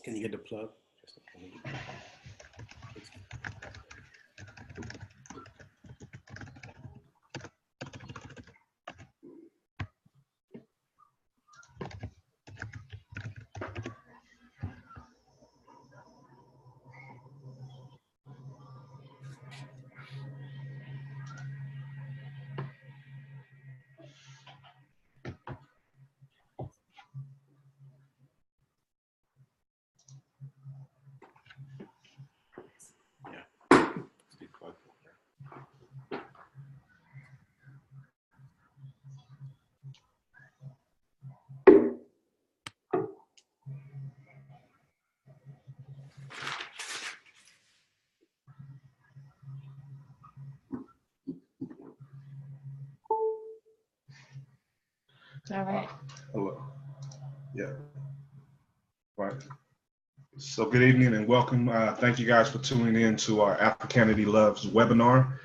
Can you get the plug? All right. Hello. Yeah. Right. So good evening and welcome. Thank you guys for tuning in to our Africanity Loves webinar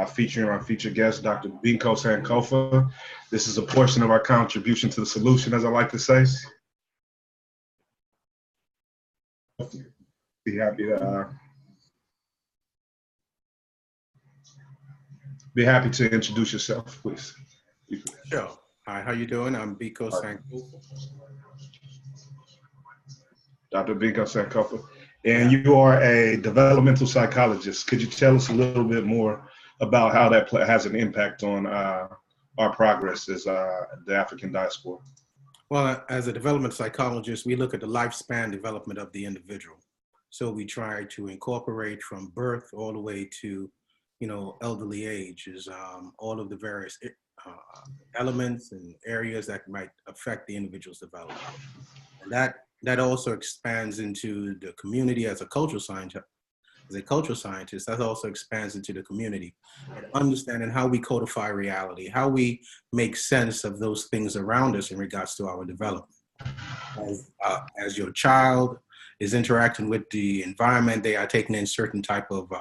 featuring our featured guest, Dr. Biko Sankofa. This is a portion of our contribution to the solution, as I like to say. Be happy to introduce yourself, please. Sure. Hi, how you doing? I'm Biko Sankofa. Dr. Biko Sankofa. And you are a developmental psychologist. Could you tell us a little bit more about how that has an impact on our progress as the African diaspora? Well, as a development psychologist, we look at the lifespan development of the individual. So we try to incorporate from birth all the way to, elderly age, is all of the various elements and areas that might affect the individual's development. And that also expands into the community as a cultural scientist. That also expands into the community and understanding how we codify reality, how we make sense of those things around us in regards to our development. As your child is interacting with the environment, they are taking in certain type of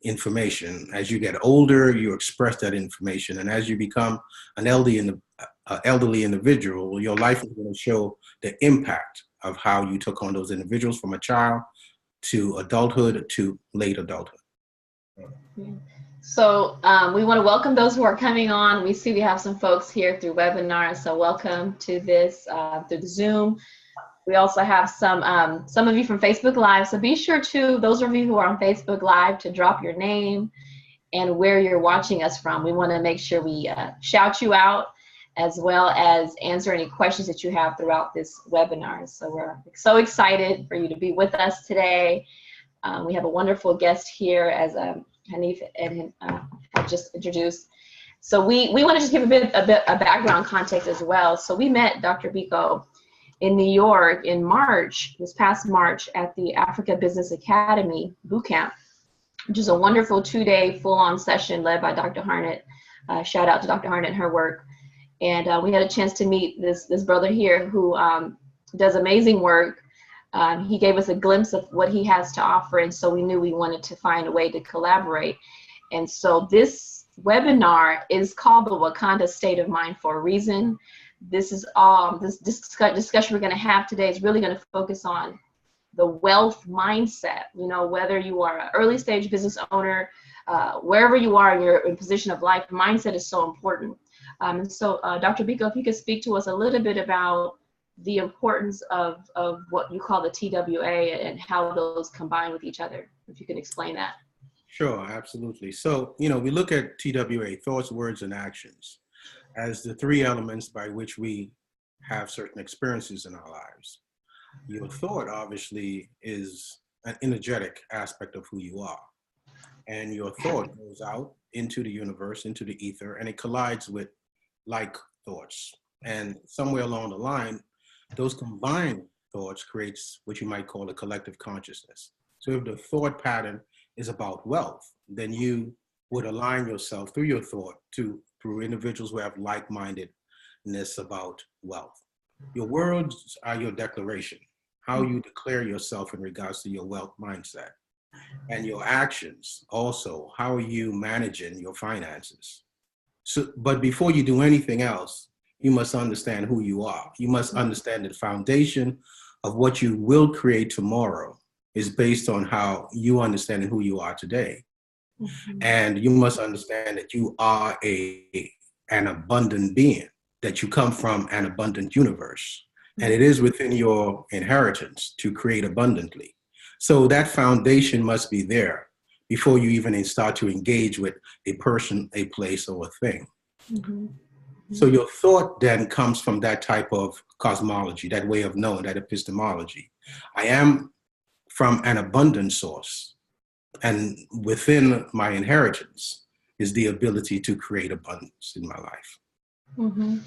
information. As you get older, you express that information. And as you become an elderly individual, your life is going to show the impact of how you took on those individuals from a child to adulthood to late adulthood. So we want to welcome those who are coming on. We see we have some folks here through webinar, so welcome to this through the Zoom. We also have some of you from Facebook Live, so be sure to, those of you who are on Facebook Live, to drop your name and where you're watching us from. We want to make sure we shout you out, as well as answer any questions that you have throughout this webinar. So we're so excited for you to be with us today. We have a wonderful guest here, as Hanif and had just introduced. So we want to just give a bit of background context as well. So we met Dr. Biko in New York in March, this past March, at the Africa Business Academy Bootcamp, which is a wonderful 2-day full-on session led by Dr. Harnett. Shout out to Dr. Harnett and her work. And we had a chance to meet this brother here who does amazing work. He gave us a glimpse of what he has to offer, and so we knew we wanted to find a way to collaborate. And so this webinar is called the Wakanda State of Mind for a reason. This is this discussion we're going to have today is really going to focus on the wealth mindset. Whether you are an early stage business owner, wherever you are in your position of life, mindset is so important. And so, Dr. Biko, if you could speak to us a little bit about the importance of what you call the TWA and how those combine with each other, if you could explain that. Sure, absolutely. So, we look at TWA, thoughts, words, and actions, as the three elements by which we have certain experiences in our lives. Your thought, obviously, is an energetic aspect of who you are. And your thought goes out into the universe, into the ether, and it collides with like thoughts. And somewhere along the line, those combined thoughts creates what you might call a collective consciousness. So if the thought pattern is about wealth, then you would align yourself through your thought through individuals who have like-mindedness about wealth. Your words are your declaration, how you declare yourself in regards to your wealth mindset. And your actions also, how are you managing your finances? So, but before you do anything else, you must understand who you are. You must understand the foundation of what you will create tomorrow is based on how you understand who you are today. Mm-hmm. And you must understand that you are an abundant being, that you come from an abundant universe. And it is within your inheritance to create abundantly. So that foundation must be there before you even start to engage with a person, a place, or a thing. Mm-hmm. So your thought then comes from that type of cosmology, that way of knowing, that epistemology. I am from an abundant source, and within my inheritance is the ability to create abundance in my life. Mm-hmm.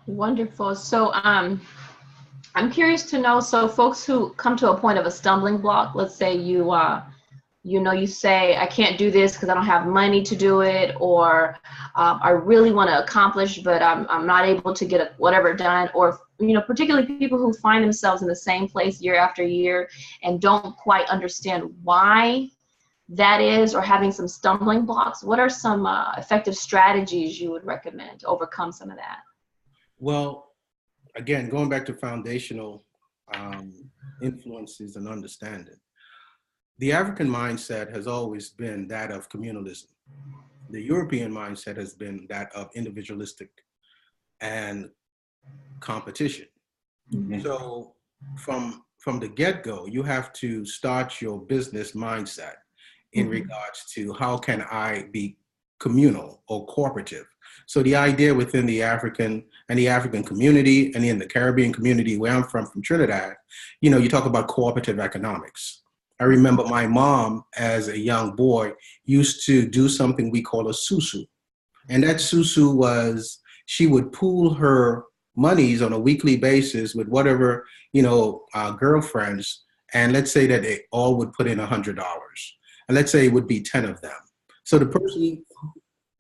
Wonderful. So I'm curious to know, so folks who come to a point of a stumbling block, let's say you say, I can't do this because I don't have money to do it, or I really want to accomplish, but I'm not able to get whatever done, or, particularly people who find themselves in the same place year after year and don't quite understand why that is, or having some stumbling blocks. What are some effective strategies you would recommend to overcome some of that? Well, again, going back to foundational influences and understanding. The African mindset has always been that of communalism. The European mindset has been that of individualistic and competition. Mm-hmm. So from the get-go, you have to start your business mindset in regards to how can I be communal or cooperative. So the idea within the African community and in the Caribbean community where I'm from Trinidad, you talk about cooperative economics. I remember my mom, as a young boy, used to do something we call a susu. And that susu was, she would pool her monies on a weekly basis with whatever, girlfriends. And let's say that they all would put in $100. And let's say it would be 10 of them. So the person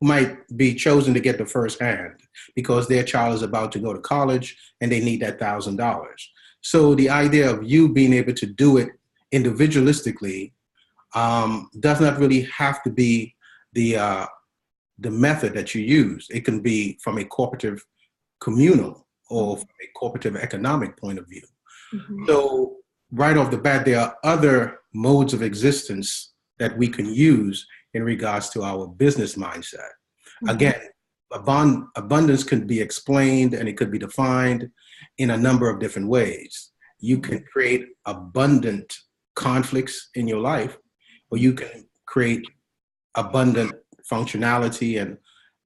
might be chosen to get the first hand because their child is about to go to college and they need that $1,000. So the idea of you being able to do it individualistically does not really have to be the method that you use. It can be from a cooperative communal or from a cooperative economic point of view. Mm-hmm. So right off the bat, there are other modes of existence that we can use in regards to our business mindset. Mm-hmm. Again, abundance can be explained and it could be defined in a number of different ways. You can create abundant conflicts in your life, or you can create abundant functionality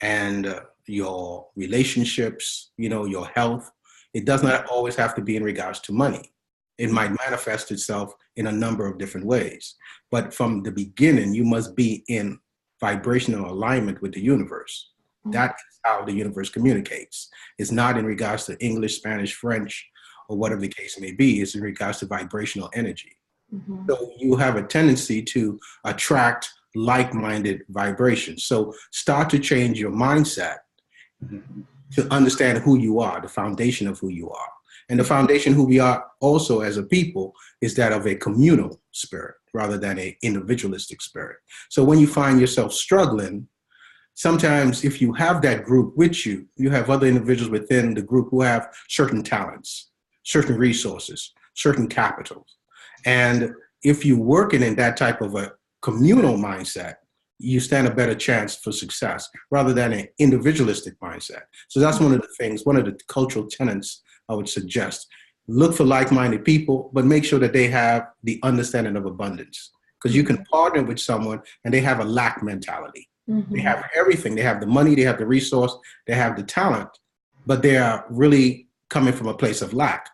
and your relationships, your health. It does not always have to be in regards to money. It might manifest itself in a number of different ways. But from the beginning, you must be in vibrational alignment with the universe. That is how the universe communicates. It's not in regards to English, Spanish, French, or whatever the case may be. It's in regards to vibrational energy. Mm-hmm. So you have a tendency to attract like-minded vibrations. So start to change your mindset to understand who you are, the foundation of who you are. And the foundation who we are also as a people is that of a communal spirit rather than an individualistic spirit. So when you find yourself struggling, sometimes if you have that group with you, you have other individuals within the group who have certain talents, certain resources, certain capitals. And if you're working in that type of a communal mindset, you stand a better chance for success rather than an individualistic mindset. So that's one of the things, one of the cultural tenets I would suggest. Look for like-minded people, but make sure that they have the understanding of abundance. Because you can partner with someone and they have a lack mentality. Mm-hmm. They have everything. They have the money, they have the resource, they have the talent, but they are really coming from a place of lack.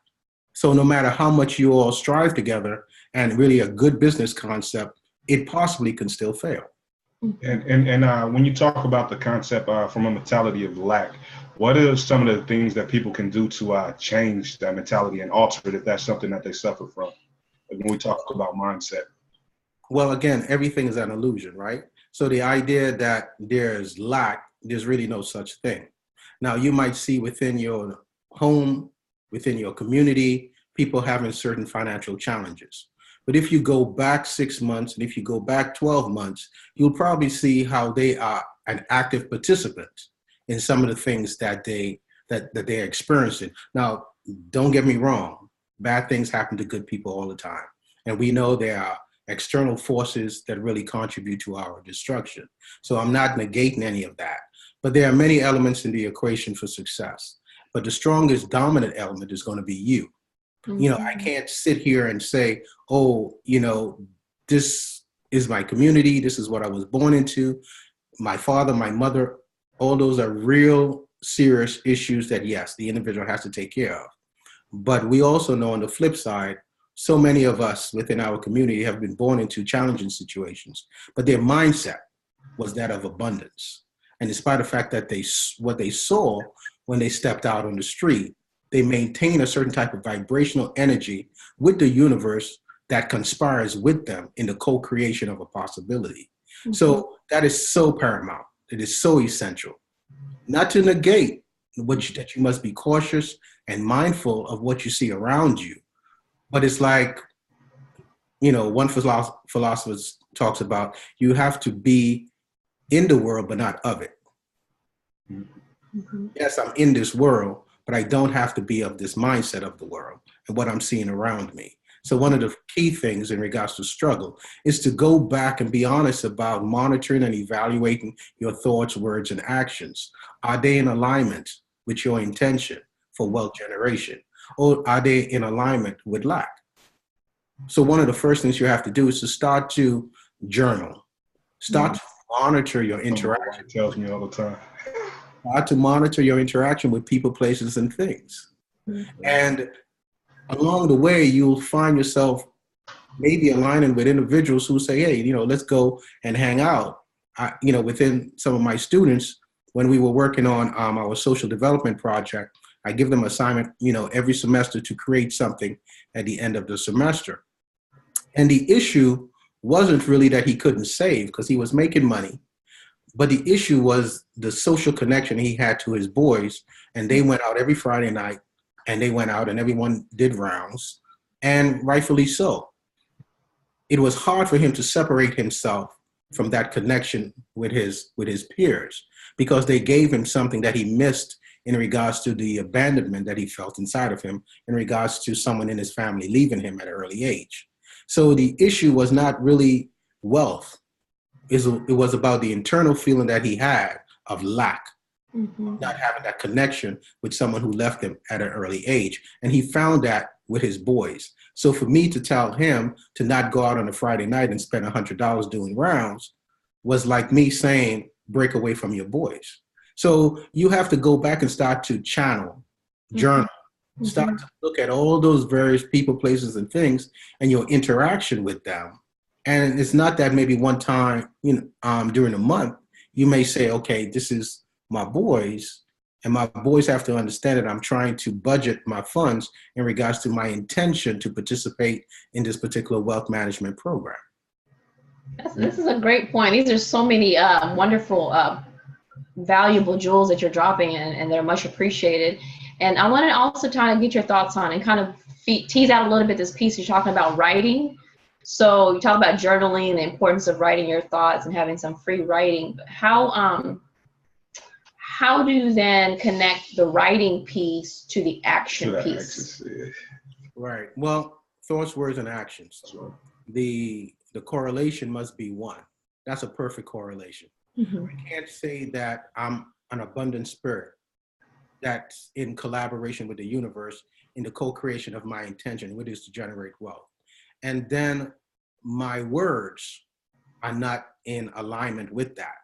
So no matter how much you all strive together and really a good business concept, it possibly can still fail. And when you talk about the concept from a mentality of lack, what are some of the things that people can do to change that mentality and alter it if that's something that they suffer from? Like when we talk about mindset. Well, again, everything is an illusion, right? So the idea that there's lack, there's really no such thing. Now, you might see within your home, within your community, people having certain financial challenges. But if you go back 6 months and if you go back 12 months, you'll probably see how they are an active participant in some of the things that they're experiencing. Now, don't get me wrong. bad things happen to good people all the time. And we know there are external forces that really contribute to our destruction. So I'm not negating any of that. But there are many elements in the equation for success. But the strongest dominant element is going to be you. You know, I can't sit here and say, oh, you know, this is my community. This is what I was born into. My father, my mother, all those are real serious issues that, yes, the individual has to take care of. But we also know on the flip side, so many of us within our community have been born into challenging situations, but their mindset was that of abundance. And despite the fact that what they saw when they stepped out on the street, they maintain a certain type of vibrational energy with the universe that conspires with them in the co-creation of a possibility. So that is so paramount. It is so essential. Not to negate that you must be cautious and mindful of what you see around you. But it's like, you know, one philosopher talks about you have to be in the world, but not of it. Yes, I'm in this world, but I don't have to be of this mindset of the world and what I'm seeing around me. So one of the key things in regards to struggle is to go back and be honest about monitoring and evaluating your thoughts, words, and actions. Are they in alignment with your intention for wealth generation? Or are they in alignment with lack? So one of the first things you have to do is to start to journal. Start to monitor your interaction. Tells me all the time. Start to monitor your interaction with people, places, and things. And along the way, you'll find yourself maybe aligning with individuals who say, hey, you know, let's go and hang out. You know, within some of my students, when we were working on our social development project, I give them assignment, you know, every semester to create something at the end of the semester. And the issue wasn't really that he couldn't save because he was making money. But the issue was the social connection he had to his boys. And they went out every Friday night and they went out and everyone did rounds, and rightfully so. It was hard for him to separate himself from that connection with his peers because they gave him something that he missed in regards to the abandonment that he felt inside of him in regards to someone in his family leaving him at an early age. So the issue was not really wealth. It was about the internal feeling that he had of lack, not having that connection with someone who left him at an early age. And he found that with his boys. So for me to tell him to not go out on a Friday night and spend $100 doing rounds was like me saying, break away from your boys. So you have to go back and start to channel, journal, start to look at all those various people, places, and things and your interaction with them. And it's not that maybe one time, you know, during a month, you may say, okay, this is my boys, and my boys have to understand that I'm trying to budget my funds in regards to my intention to participate in this particular wealth management program. This is a great point. These are so many wonderful, valuable jewels that you're dropping and they're much appreciated. And I want to also try to get your thoughts on and kind of tease out a little bit this piece you're talking about writing. So you talk about journaling, the importance of writing your thoughts and having some free writing. But how do you then connect the writing piece to the action piece? Right. Well, thoughts, words, and actions. The correlation must be one. That's a perfect correlation. I can't say that I'm an abundant spirit that's in collaboration with the universe in the co-creation of my intention, which is to generate wealth. And then my words are not in alignment with that.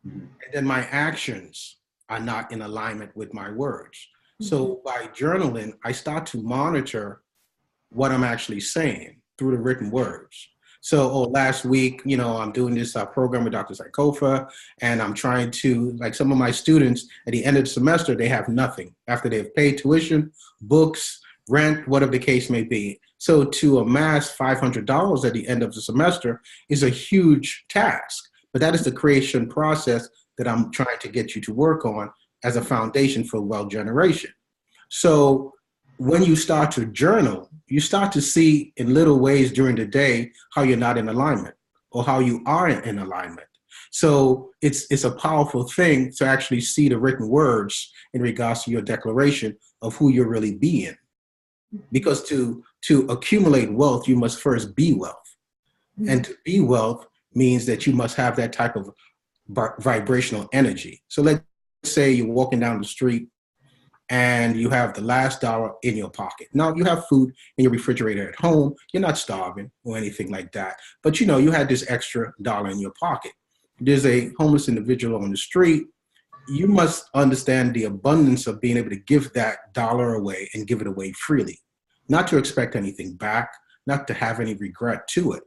And then my actions are not in alignment with my words. So by journaling, I start to monitor what I'm actually saying through the written words. So last week, you know, I'm doing this program with Dr. Sankofa, and I'm trying to, like some of my students at the end of the semester, they have nothing after they've paid tuition, books, rent, whatever the case may be. So to amass $500 at the end of the semester is a huge task, but that is the creation process that I'm trying to get you to work on as a foundation for wealth generation. So when you start to journal, you start to see in little ways during the day how you're not in alignment or how you are in alignment. So it's a powerful thing to actually see the written words in regards to your declaration of who you're really being. Because to accumulate wealth, you must first be wealth. And to be wealth means that you must have that type of vibrational energy. So let's say you're walking down the street and you have the last dollar in your pocket. Now you have food in your refrigerator at home. You're not starving or anything like that. But you know, you had this extra dollar in your pocket. There's a homeless individual on the street. You must understand the abundance of being able to give that dollar away and give it away freely. Not to expect anything back, not to have any regret to it.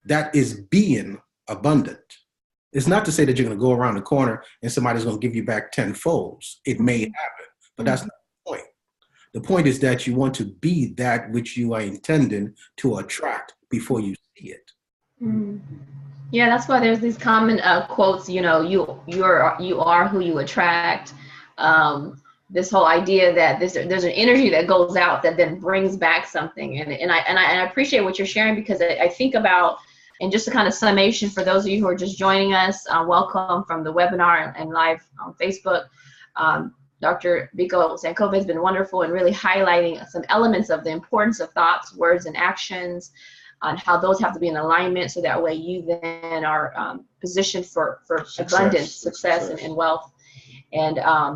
That is being abundant. It's not to say that you're going to go around the corner and somebody's going to give you back 10 folds. It may happen, but that's not the point. The point is that you want to be that which you are intending to attract before you see it. Yeah, that's why there's these common quotes, you know, you are who you attract. This whole idea that there's an energy that goes out that then brings back something. And I appreciate what you're sharing, because I think about, and just a kind of summation for those of you who are just joining us, welcome from the webinar and live on Facebook. Dr. Biko Sankofa has been wonderful in really highlighting some elements of the importance of thoughts, words, and actions, on how those have to be in alignment, so that way you then are positioned for abundance, success. And wealth. And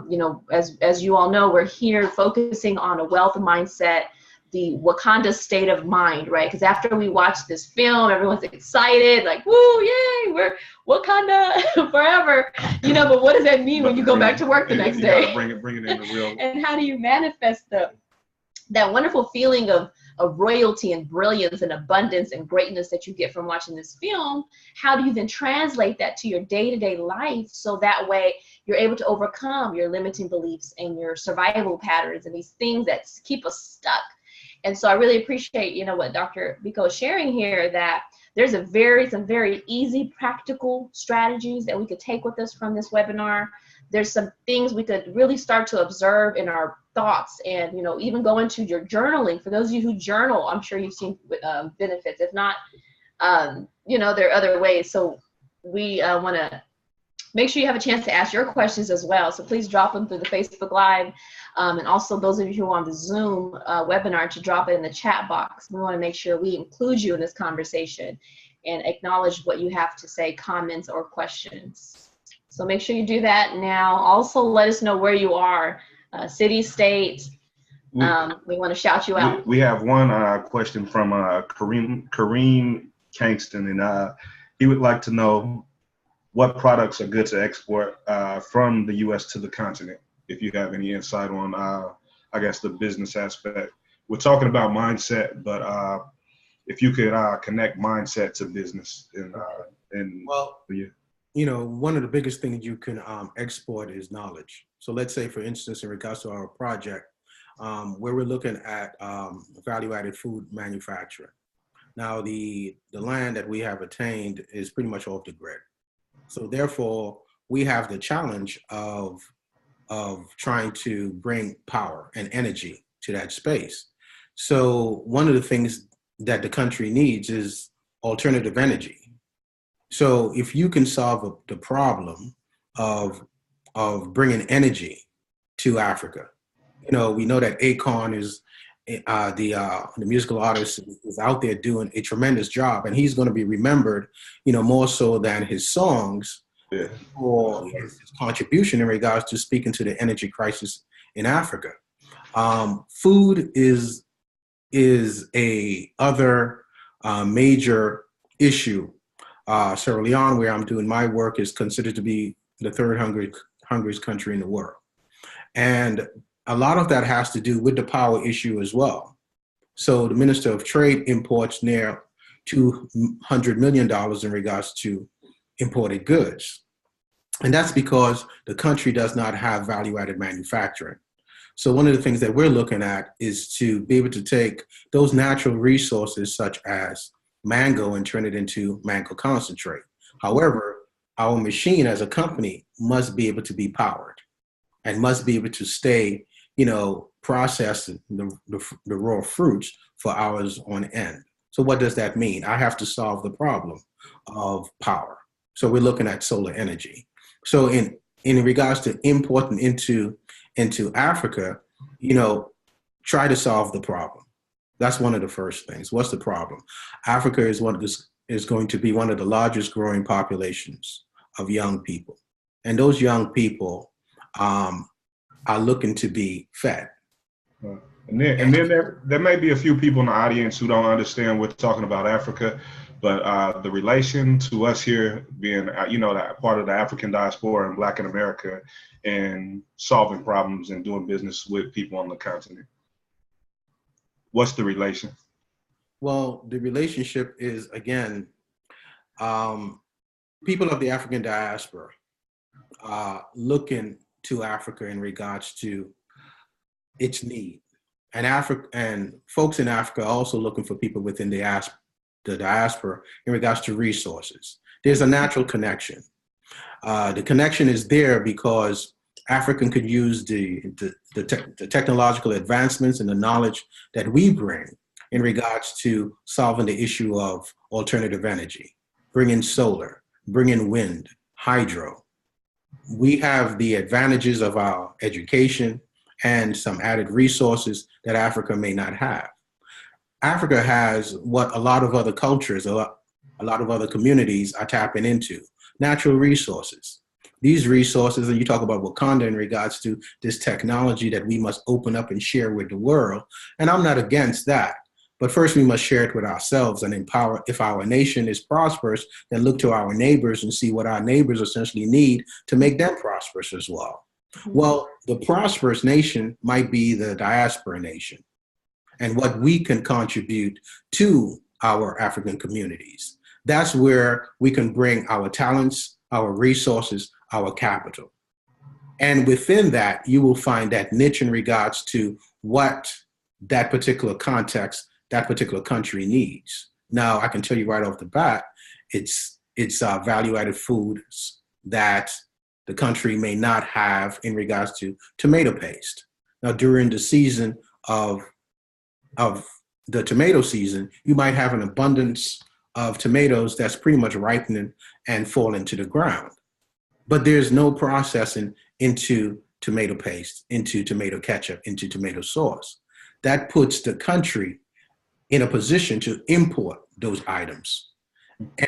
you know, as you all know, we're here focusing on a wealth mindset, the Wakanda state of mind, right? Because after we watch this film, everyone's excited, like, woo, yay, we're Wakanda forever, you know. But what does that mean when you go back to work the next day? Bring it in the real. And how do you manifest that wonderful feeling of royalty and brilliance and abundance and greatness that you get from watching this film? How do you then translate that to your day-to-day life, so that way you're able to overcome your limiting beliefs and your survival patterns and these things that keep us stuck? And so I really appreciate, you know, what Dr. Biko is sharing here, that there's some very easy, practical strategies that we could take with us from this webinar. There's some things we could really start to observe in our thoughts, and, you know, even go into your journaling. For those of you who journal, I'm sure you've seen benefits. If not, you know, there are other ways. So we want to make sure you have a chance to ask your questions as well. So please drop them through the Facebook Live. And also those of you who are on the Zoom webinar, to drop it in the chat box. We want to make sure we include you in this conversation and acknowledge what you have to say, comments or questions. So make sure you do that now. Also, let us know where you are, city, state. We want to shout you out. We have one question from Kareem Kingston, and he would like to know what products are good to export from the U.S. to the continent. If you have any insight on, I guess, the business aspect. We're talking about mindset, but if you could connect mindset to business, well, you know, one of the biggest things you can export is knowledge. So let's say, for instance, in regards to our project, where we're looking at value-added food manufacturing. Now, the land that we have attained is pretty much off the grid. So therefore, we have the challenge of trying to bring power and energy to that space. So one of the things that the country needs is alternative energy. So if you can solve the problem of bringing energy to Africa, you know, we know that Akon is the musical artist, is out there doing a tremendous job, and he's going to be remembered, you know, more so than his songs, for his contribution in regards to speaking to the energy crisis in Africa. Food is a other major issue. Sierra Leone, where I'm doing my work, is considered to be the third hungriest country in the world. And a lot of that has to do with the power issue as well. So the Minister of Trade imports near $200 million in regards to imported goods. And that's because the country does not have value-added manufacturing. So one of the things that we're looking at is to be able to take those natural resources such as mango and turn it into mango concentrate. However, our machine as a company must be able to be powered and must be able to stay, you know, processing the raw fruits for hours on end. So what does that mean? I have to solve the problem of power. So we're looking at solar energy. So in regards to importing into Africa, you know, try to solve the problem. That's one of the first things. What's the problem? Africa is going to be one of the largest growing populations of young people. And those young people are looking to be fed. And then there may be a few people in the audience who don't understand we're talking about Africa, but the relation to us here being, that part of the African diaspora and Black in America and solving problems and doing business with people on the continent. What's the relation? Well, the relationship is, again, people of the African diaspora looking to Africa in regards to its need. And folks in Africa are also looking for people within the diaspora in regards to resources. There's a natural connection. The connection is there because African could use the technological advancements and the knowledge that we bring in regards to solving the issue of alternative energy, bring in solar, bring in wind, hydro. We have the advantages of our education and some added resources that Africa may not have. Africa has what a lot of other cultures, a lot of other communities are tapping into, natural resources. These resources, and you talk about Wakanda in regards to this technology that we must open up and share with the world, and I'm not against that. But first we must share it with ourselves and empower. If our nation is prosperous, then look to our neighbors and see what our neighbors essentially need to make them prosperous as well. Well, the prosperous nation might be the diaspora nation and what we can contribute to our African communities. That's where we can bring our talents, our resources, our capital. And within that, you will find that niche in regards to what that particular context, that particular country needs. Now, I can tell you right off the bat, it's value-added foods that the country may not have in regards to tomato paste. Now, during the season of the tomato season, you might have an abundance of tomatoes that's pretty much ripening and falling to the ground. But there's no processing into tomato paste, into tomato ketchup, into tomato sauce. That puts the country in a position to import those items.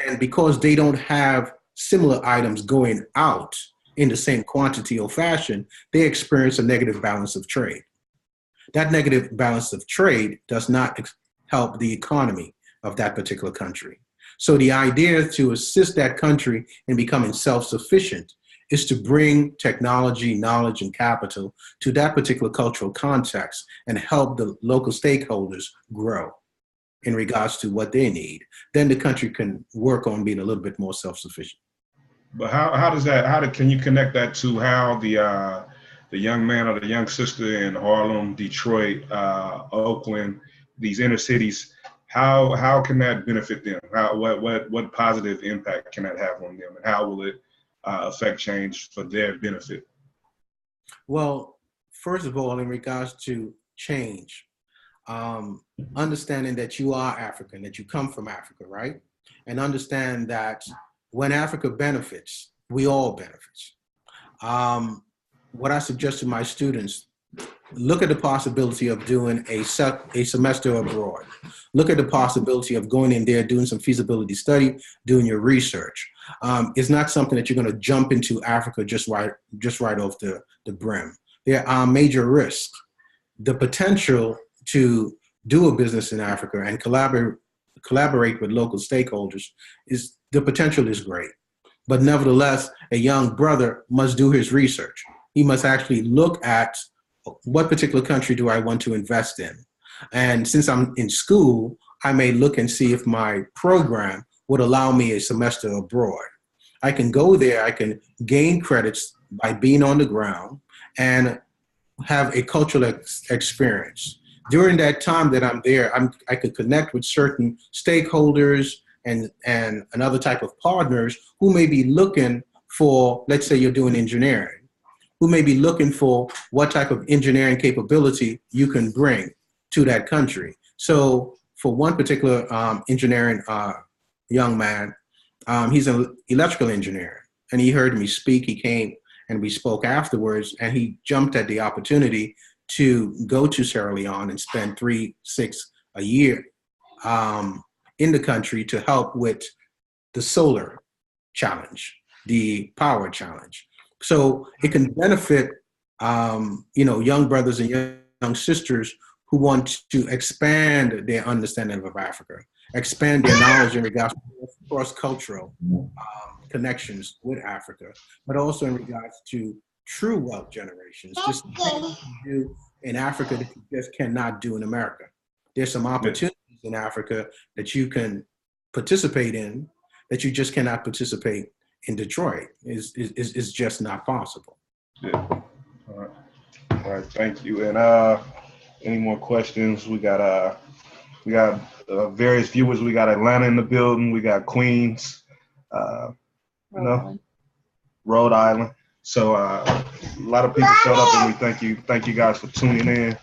And because they don't have similar items going out in the same quantity or fashion, they experience a negative balance of trade. That negative balance of trade does not help the economy of that particular country. So the idea to assist that country in becoming self-sufficient is to bring technology, knowledge, and capital to that particular cultural context and help the local stakeholders grow in regards to what they need. Then the country can work on being a little bit more self-sufficient. But can you connect that to how the young man or the young sister in Harlem, Detroit, Oakland, these inner cities, how can that benefit them? What positive impact can that have on them, and how will it affect change for their benefit? Well, first of all, in regards to change, understanding that you are African, that you come from Africa, right? And understand that when Africa benefits, we all benefit. What I suggest to my students, look at the possibility of doing a semester abroad. Look at the possibility of going in there, doing some feasibility study, doing your research. It's not something that you're going to jump into Africa just right off the brim. There are major risks. The potential to do a business in Africa and collaborate with local stakeholders the potential is great. But nevertheless, a young brother must do his research. He must actually look at what particular country do I want to invest in? And since I'm in school, I may look and see if my program would allow me a semester abroad. I can go there, I can gain credits by being on the ground and have a cultural experience. During that time that I'm there, I could connect with certain stakeholders and another type of partners who may be looking for, let's say you're doing engineering, who may be looking for what type of engineering capability you can bring to that country. So for one particular engineering young man, he's an electrical engineer, and he heard me speak. He came and we spoke afterwards, and he jumped at the opportunity to go to Sierra Leone and spend 3, 6 a year in the country to help with the solar challenge, the power challenge. So it can benefit, young brothers and young sisters who want to expand their understanding of Africa, expand their knowledge in regards to cross-cultural connections with Africa, but also in regards to true wealth generations, just things you do in Africa that you just cannot do in America. There's some opportunities in Africa that you can participate in that you just cannot participate in Detroit. Is just not possible. Yeah. All right. Thank you. And any more questions? We got various viewers. We got Atlanta in the building. We got Queens. Rhode Island. So a lot of people showed up, and we thank you guys for tuning in.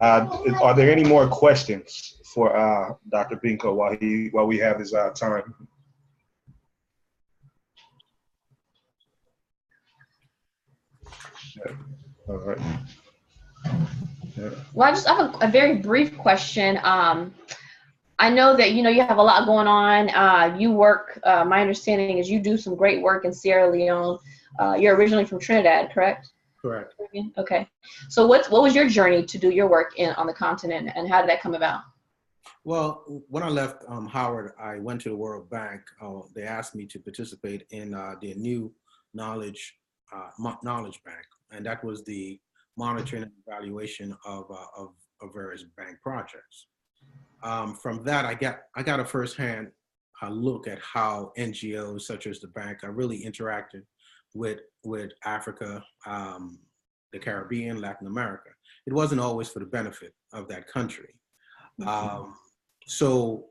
Are there any more questions for Dr. Biko while we have this time? Yeah. All right. Yeah. Well, I just have a very brief question. I know that, you have a lot going on. You work, my understanding is you do some great work in Sierra Leone. You're originally from Trinidad, correct? Correct. Okay. So what was your journey to do your work on the continent, and how did that come about? Well, when I left Howard, I went to the World Bank. They asked me to participate in their new knowledge bank, and that was the monitoring and evaluation of various bank projects. From that, I got a firsthand look at how NGOs such as the bank are really interacted with Africa, the Caribbean, Latin America. It wasn't always for the benefit of that country. So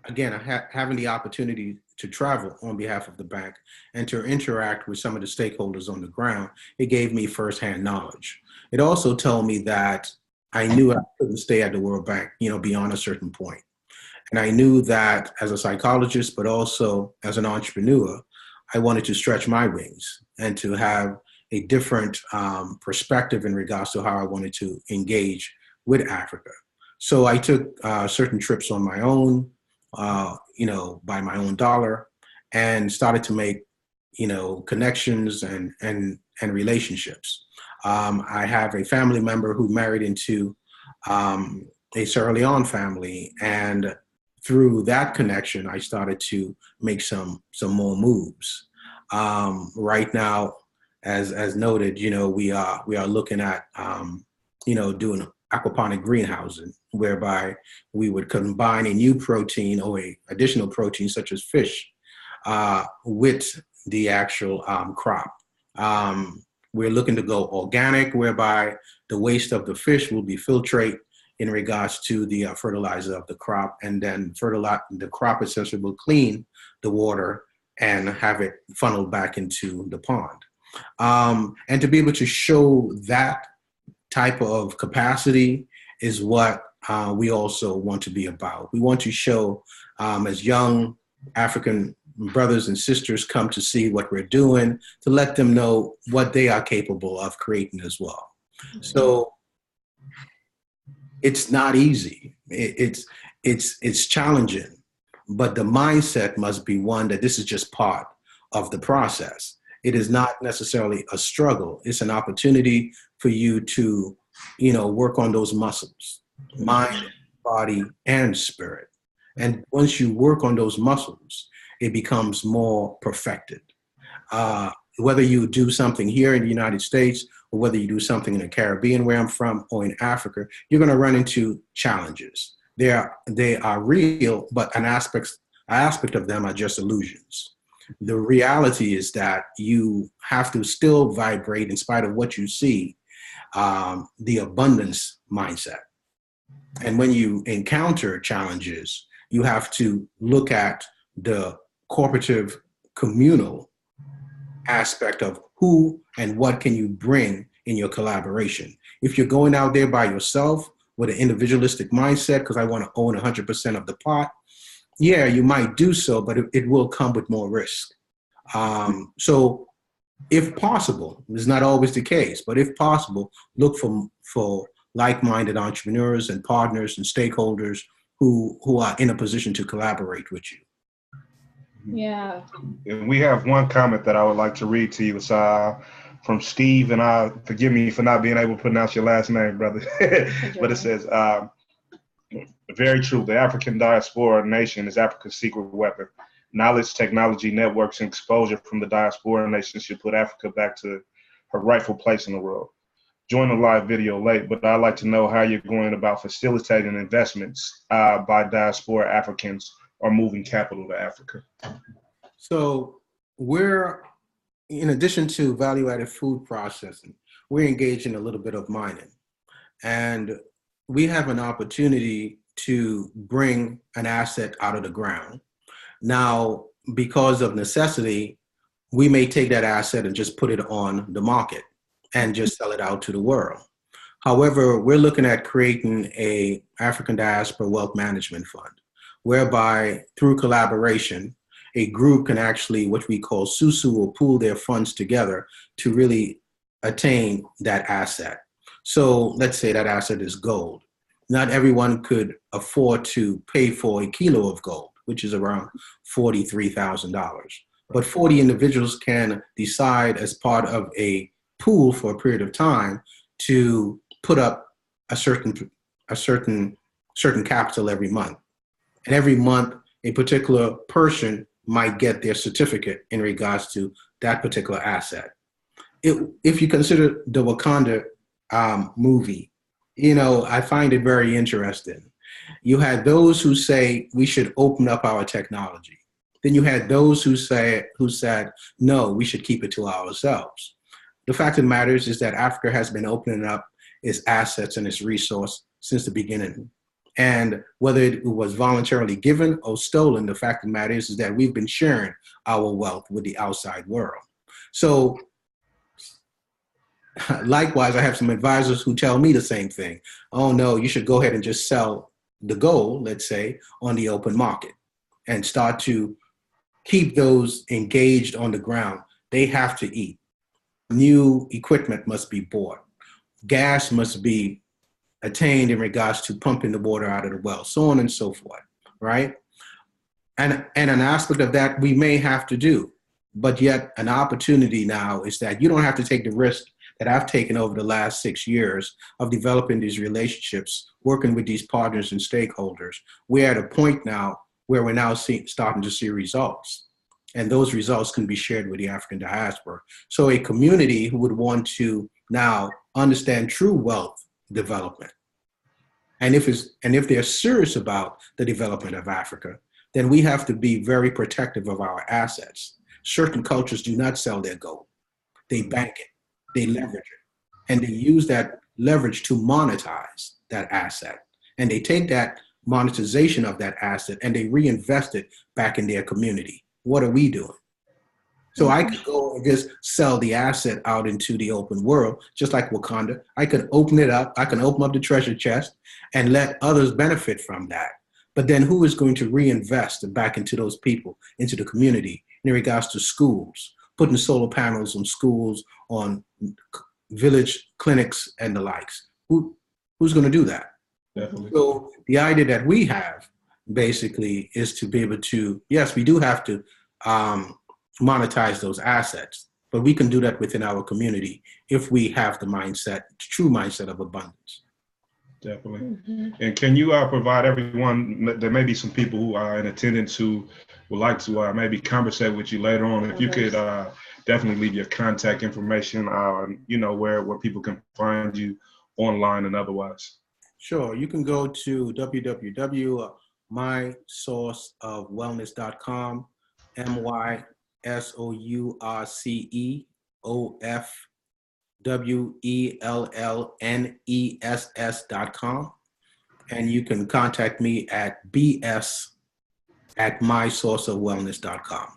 again, having the opportunity to travel on behalf of the bank and to interact with some of the stakeholders on the ground, it gave me firsthand knowledge. It also told me that I knew I couldn't stay at the World Bank, beyond a certain point. And I knew that as a psychologist, but also as an entrepreneur, I wanted to stretch my wings and to have a different perspective in regards to how I wanted to engage with Africa. So I took certain trips on my own, by my own dollar, and started to make, connections and relationships. I have a family member who married into a Sierra Leone family, and through that connection, I started to make some more moves. Right now, as noted, we are looking at doing aquaponic greenhousing, whereby we would combine a new protein or a additional protein such as fish with the actual crop. We're looking to go organic, whereby the waste of the fish will be filtrate in regards to the fertilizer of the crop, and then the crop essentially will clean the water and have it funneled back into the pond. And to be able to show that type of capacity is what we also want to be about. We want to show, as young African brothers and sisters come to see what we're doing, to let them know what they are capable of creating as well. So it's not easy. It's challenging, but the mindset must be one that this is just part of the process. It is not necessarily a struggle. It's an opportunity for you to, work on those muscles, mind, body, and spirit. And once you work on those muscles, it becomes more perfected. Whether you do something here in the United States, or whether you do something in the Caribbean, where I'm from, or in Africa, you're going to run into challenges. They are real, but an aspect of them are just illusions. The reality is that you have to still vibrate, in spite of what you see, the abundance mindset. And when you encounter challenges, you have to look at the cooperative, communal aspect of who and what can you bring in your collaboration. If you're going out there by yourself with an individualistic mindset, because I want to own 100% of the pot, yeah, you might do so, but it will come with more risk. So If possible, it's not always the case, but if possible, look for like-minded entrepreneurs and partners and stakeholders who are in a position to collaborate with you. Yeah. And we have one comment that I would like to read to you. It's from Steve, and forgive me for not being able to pronounce your last name, brother. But it says, very true. The African diaspora nation is Africa's secret weapon. Knowledge, technology, networks, and exposure from the diaspora nation should put Africa back to her rightful place in the world. Join the live video late, but I'd like to know how you're going about facilitating investments by diaspora Africans or moving capital to Africa. So we're, in addition to value-added food processing, we're engaged in a little bit of mining. And we have an opportunity to bring an asset out of the ground. Now, because of necessity, we may take that asset and just put it on the market and just sell it out to the world. However, we're looking at creating a African Diaspora Wealth Management Fund, whereby through collaboration, a group can actually, what we call SUSU, will pool their funds together to really attain that asset. So let's say that asset is gold. Not everyone could afford to pay for a kilo of gold, which is around $43,000. But 40 individuals can decide as part of a pool for a period of time to put up a certain capital every month. And every month, a particular person might get their certificate in regards to that particular asset. If you consider the Wakanda movie, I find it very interesting. You had those who say we should open up our technology. Then you had those who said, no, we should keep it to ourselves. The fact of the matter is that Africa has been opening up its assets and its resource since the beginning. And whether it was voluntarily given or stolen, the fact of the matter is that we've been sharing our wealth with the outside world. So likewise, I have some advisors who tell me the same thing. Oh no, you should go ahead and just sell the gold, let's say, on the open market and start to keep those engaged on the ground. They have to eat. New equipment must be bought. Gas must be attained in regards to pumping the water out of the well, so on and so forth, right? And an aspect of that we may have to do, but yet an opportunity now is that you don't have to take the risk that I've taken over the last 6 years of developing these relationships, working with these partners and stakeholders. We're at a point now where we're now starting to see results. And those results can be shared with the African diaspora. So a community who would want to now understand true wealth development, and if they're serious about the development of Africa, then we have to be very protective of our assets. Certain cultures do not sell their gold. They bank it, they leverage it, and they use that leverage to monetize that asset. And they take that monetization of that asset and they reinvest it back in their community. What are we doing? So I could go and just sell the asset out into the open world, just like Wakanda. I could open it up. I can open up the treasure chest and let others benefit from that. But then who is going to reinvest back into those people, into the community, in regards to schools, putting solar panels on schools, on village clinics and the likes? Who's going to do that? Definitely. So the idea that we have basically is to be able to, yes, we do have to monetize those assets, but we can do that within our community if we have the mindset, true mindset of abundance. Definitely. Mm-hmm. And can you provide everyone, there may be some people who are in attendance who would like to maybe conversate with you later on. If you could definitely leave your contact information, where people can find you online and otherwise. Sure. You can go to www.mysourceofwellness.com, mysourcewellness.com. And you can contact me at bs@mysourceofwellness.com.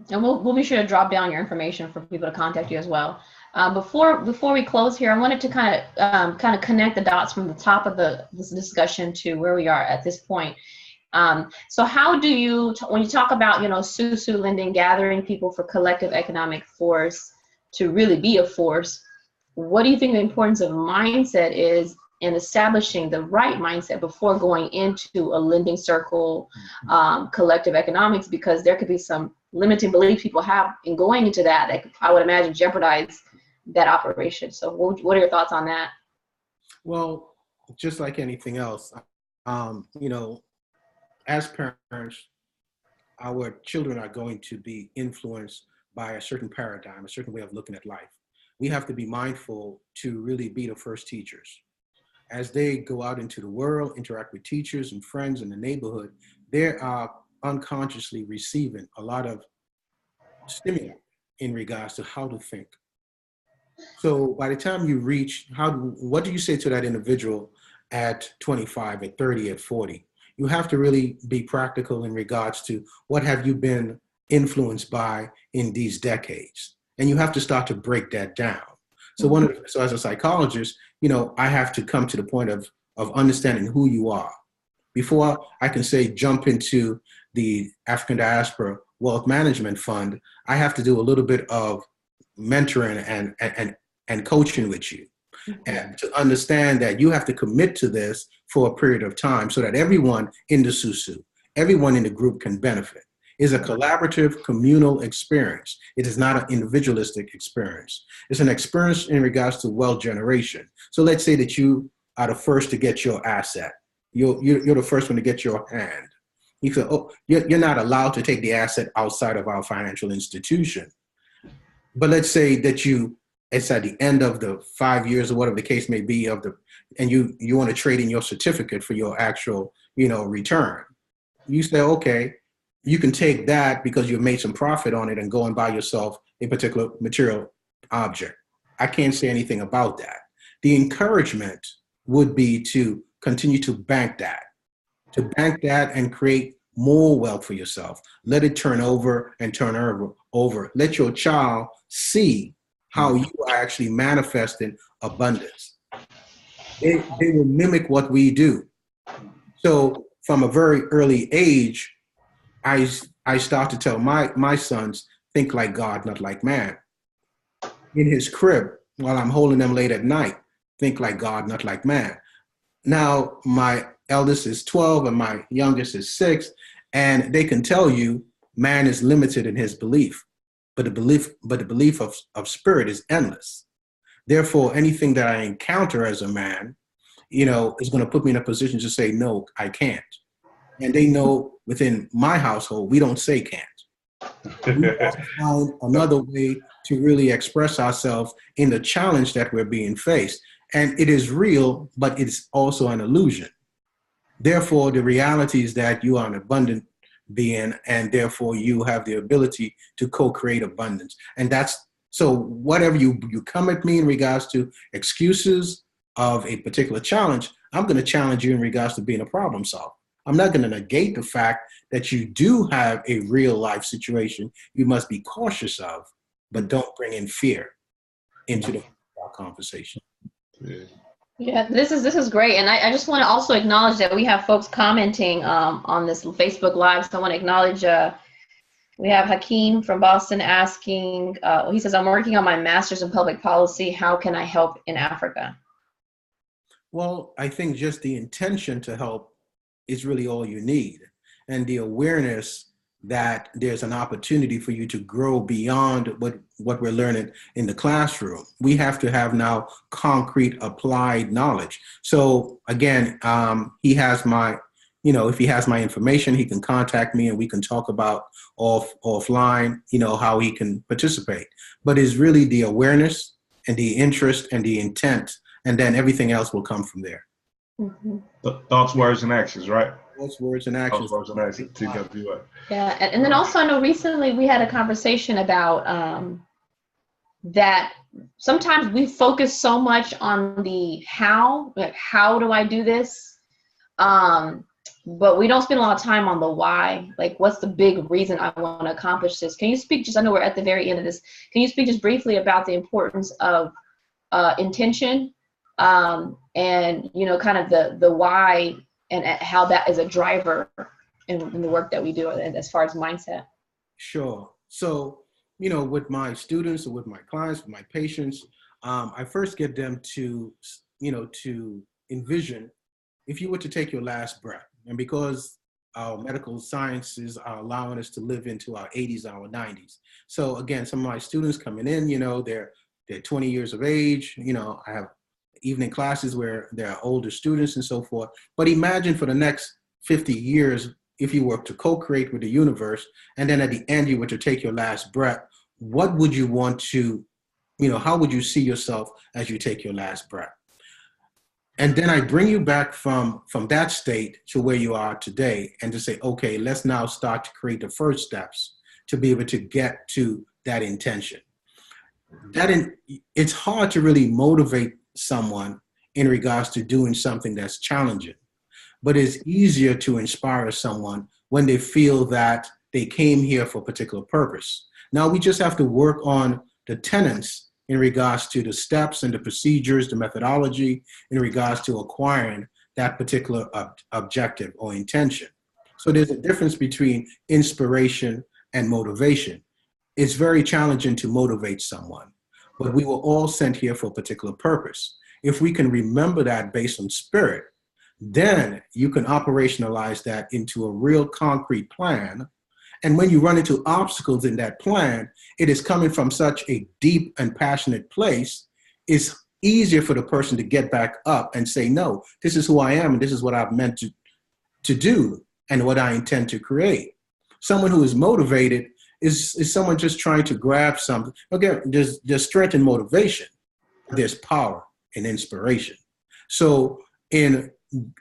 And we'll be sure to drop down your information for people to contact you as well. Before we close here, I wanted to kind of connect the dots from the top of this discussion to where we are at this point. So how do you, when you talk about, Susu lending, gathering people for collective economic force to really be a force, what do you think the importance of mindset is in establishing the right mindset before going into a lending circle, collective economics? Because there could be some limiting beliefs people have in going into that I would imagine jeopardize that operation. So what are your thoughts on that? Well, just like anything else, as parents, our children are going to be influenced by a certain paradigm, a certain way of looking at life. We have to be mindful to really be the first teachers. As they go out into the world, interact with teachers and friends in the neighborhood, they are unconsciously receiving a lot of stimuli in regards to how to think. So by the time you reach, what do you say to that individual at 25, at 30, at 40? You have to really be practical in regards to what have you been influenced by in these decades. And you have to start to break that down. So so as a psychologist, I have to come to the point of understanding who you are. Before I can say jump into the African Diaspora Wealth Management Fund, I have to do a little bit of mentoring and coaching with you. And to understand that you have to commit to this for a period of time so that everyone in the SUSU, everyone in the group can benefit. It's a collaborative, communal experience. It is not an individualistic experience. It's an experience in regards to wealth generation. So let's say that you are the first to get your asset. You're the first one to get your hand. You say, oh, you're not allowed to take the asset outside of our financial institution. But let's say that it's at the end of the 5 years or whatever the case may be and you want to trade in your certificate for your actual, return. You say, okay, you can take that because you've made some profit on it and go and buy yourself a particular material object. I can't say anything about that. The encouragement would be to continue to bank that and create more wealth for yourself. Let it turn over and turn over. Let your child see how you are actually manifesting abundance. They will mimic what we do. So from a very early age, I start to tell my sons, think like God, not like man. In his crib, while I'm holding them late at night, think like God, not like man. Now, my eldest is 12 and my youngest is 6, and they can tell you man is limited in his belief, but the belief of spirit is endless. Therefore, anything that I encounter as a man, is going to put me in a position to say, no, I can't. And they know within my household, we don't say can't. We have to find another way to really express ourselves in the challenge that we're being faced. And it is real, but it's also an illusion. Therefore, the reality is that you are an abundant being, and therefore you have the ability to co-create abundance. And so whatever you come at me in regards to excuses of a particular challenge, I'm going to challenge you in regards to being a problem solver. I'm not going to negate the fact that you do have a real life situation you must be cautious of, but don't bring in fear into the conversation. Yeah, this is great. And I just want to also acknowledge that we have folks commenting on this Facebook Live. So I want to acknowledge we have Hakeem from Boston asking, he says, I'm working on my master's in public policy. How can I help in Africa? Well, I think just the intention to help is really all you need. And the awareness that there's an opportunity for you to grow beyond what we're learning in the classroom. We have to have now concrete applied knowledge. So again, he has my, if he has my information, he can contact me and we can talk about offline, how he can participate. But it's really the awareness and the interest and the intent, and then everything else will come from there. Mm-hmm. Thoughts, words, and actions, right? Thoughts, words, and actions. Thoughts, words, and actions. TWA. Yeah, and then also I know recently we had a conversation about that sometimes we focus so much on the how, like how do I do this? But we don't spend a lot of time on the why, like what's the big reason I want to accomplish this? Can you speak I know we're at the very end of this, can you speak just briefly about the importance of intention and kind of the why and how that is a driver in the work that we do as far as mindset? Sure. So, with my students or with my clients, with my patients, I first get them to, to envision if you were to take your last breath. And because our medical sciences are allowing us to live into our 80s, our 90s. So again, some of my students coming in, they're 20 years of age. I have evening classes where there are older students and so forth. But imagine for the next 50 years, if you were to co-create with the universe, and then at the end you were to take your last breath, what would you want to, how would you see yourself as you take your last breath? And then I bring you back from that state to where you are today and to say, okay, let's now start to create the first steps to be able to get to that intention. It's hard to really motivate someone in regards to doing something that's challenging, but it's easier to inspire someone when they feel that they came here for a particular purpose. Now we just have to work on the tenets in regards to the steps and the procedures, the methodology in regards to acquiring that particular objective or intention. So there's a difference between inspiration and motivation. It's very challenging to motivate someone, but we were all sent here for a particular purpose. If we can remember that based on spirit, then you can operationalize that into a real concrete plan. And when you run into obstacles in that plan, it is coming from such a deep and passionate place. It's easier for the person to get back up and say, no, this is who I am and this is what I've meant to do and what I intend to create. Someone who is motivated is someone just trying to grab something. Again, there's strength in motivation. There's power in inspiration. So in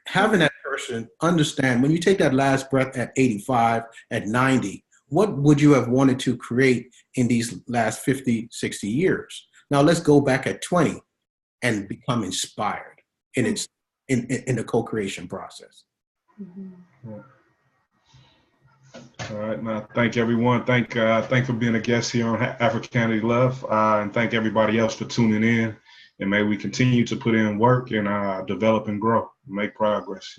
having that person understand, when you take that last breath at 85, at 90, what would you have wanted to create in these last 50, 60 years? Now let's go back at 20 and become inspired in the co-creation process. Mm-hmm. All right, now thank everyone. Thank for being a guest here on Africanity Love, and thank everybody else for tuning in. And may we continue to put in work and develop and grow, make progress.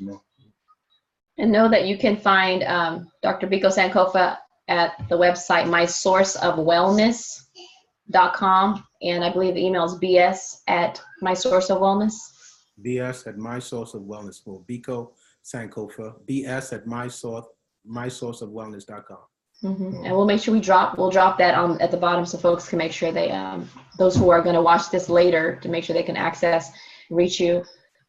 And know that you can find Dr. Biko Sankofa at the website mysourceofwellness.com, and I believe the email is bs@mysourceofwellness. bs@mysourceofwellness for Biko Sankofa. bs@mysourceofwellness.com. Mm-hmm. And we'll make sure we'll drop that at the bottom so folks can make sure they those who are going to watch this later to make sure they can access, reach you.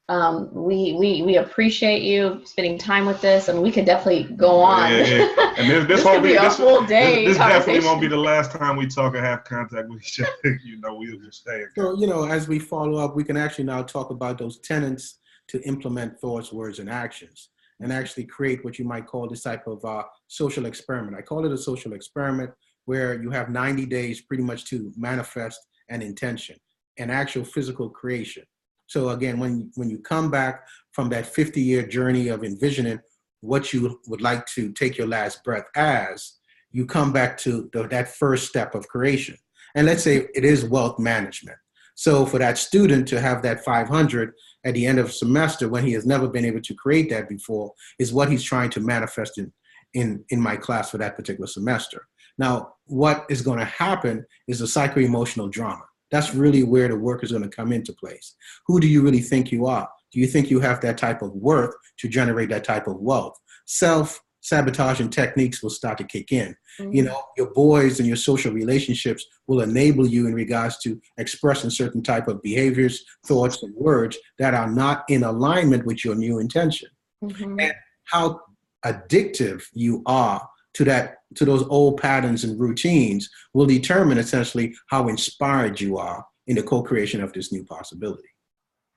We appreciate you spending time with us, and we could definitely go on. Yeah. And this won't be a full day. This definitely won't be the last time we talk or have contact with each other. We will stay. So as we follow up, we can actually now talk about those tenets to implement thoughts, words, and actions, and actually create what you might call this type of social experiment. I call it a social experiment where you have 90 days pretty much to manifest an intention, an actual physical creation. So again, when you come back from that 50-year journey of envisioning what you would like to take your last breath as, you come back to that first step of creation. And let's say it is wealth management. So for that student to have that 500 at the end of semester when he has never been able to create that before is what he's trying to manifest in my class for that particular semester. Now, what is going to happen is a psycho-emotional drama. That's really where the work is going to come into place. Who do you really think you are? Do you think you have that type of worth to generate that type of wealth? Self-sabotaging techniques will start to kick in. Mm-hmm. Your boys and your social relationships will enable you in regards to expressing certain type of behaviors, thoughts, and words that are not in alignment with your new intention. Mm-hmm. And how addictive you are to those old patterns and routines will determine essentially how inspired you are in the co-creation of this new possibility.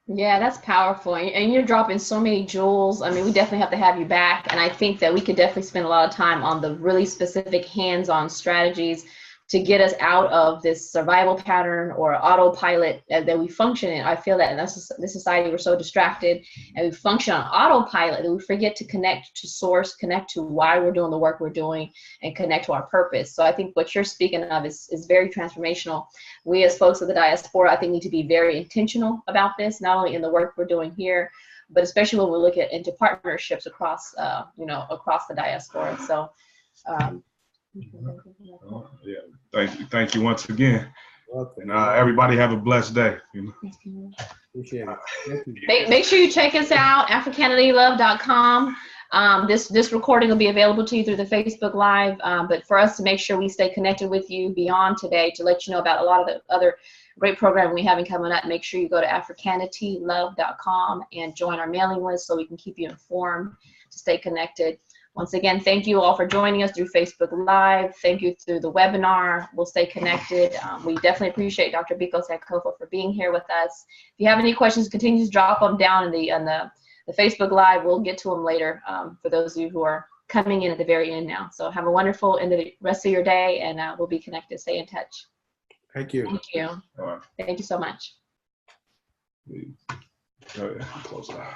Yeah, that's powerful. And you're dropping so many jewels. I mean, we definitely have to have you back. And I think that we could definitely spend a lot of time on the really specific hands-on strategies to get us out of this survival pattern or autopilot that we function in. I feel that in this society, we're so distracted and we function on autopilot that we forget to connect to source, connect to why we're doing the work we're doing, and connect to our purpose. So I think what you're speaking of is very transformational. We as folks of the diaspora, I think, need to be very intentional about this, not only in the work we're doing here, but especially when we look at into partnerships across, across the diaspora. So, yeah, thank you once again. And everybody have a blessed day. Appreciate it. Thank you. Make sure you check us out, africanitylove.com. This recording will be available to you through the Facebook Live, but for us to make sure we stay connected with you beyond today, to let you know about a lot of the other great programming we have coming up, make sure you go to africanitylove.com and join our mailing list so we can keep you informed to stay connected. Once again, thank you all for joining us through Facebook Live. Thank you through the webinar. We'll stay connected. We definitely appreciate Dr. Biko Sankofa for being here with us. If you have any questions, continue to drop them down in the Facebook Live. We'll get to them later for those of you who are coming in at the very end now. So have a wonderful end of the rest of your day, and we'll be connected. Stay in touch. Thank you. Thank you. All right. Thank you so much. Go ahead. Close it out.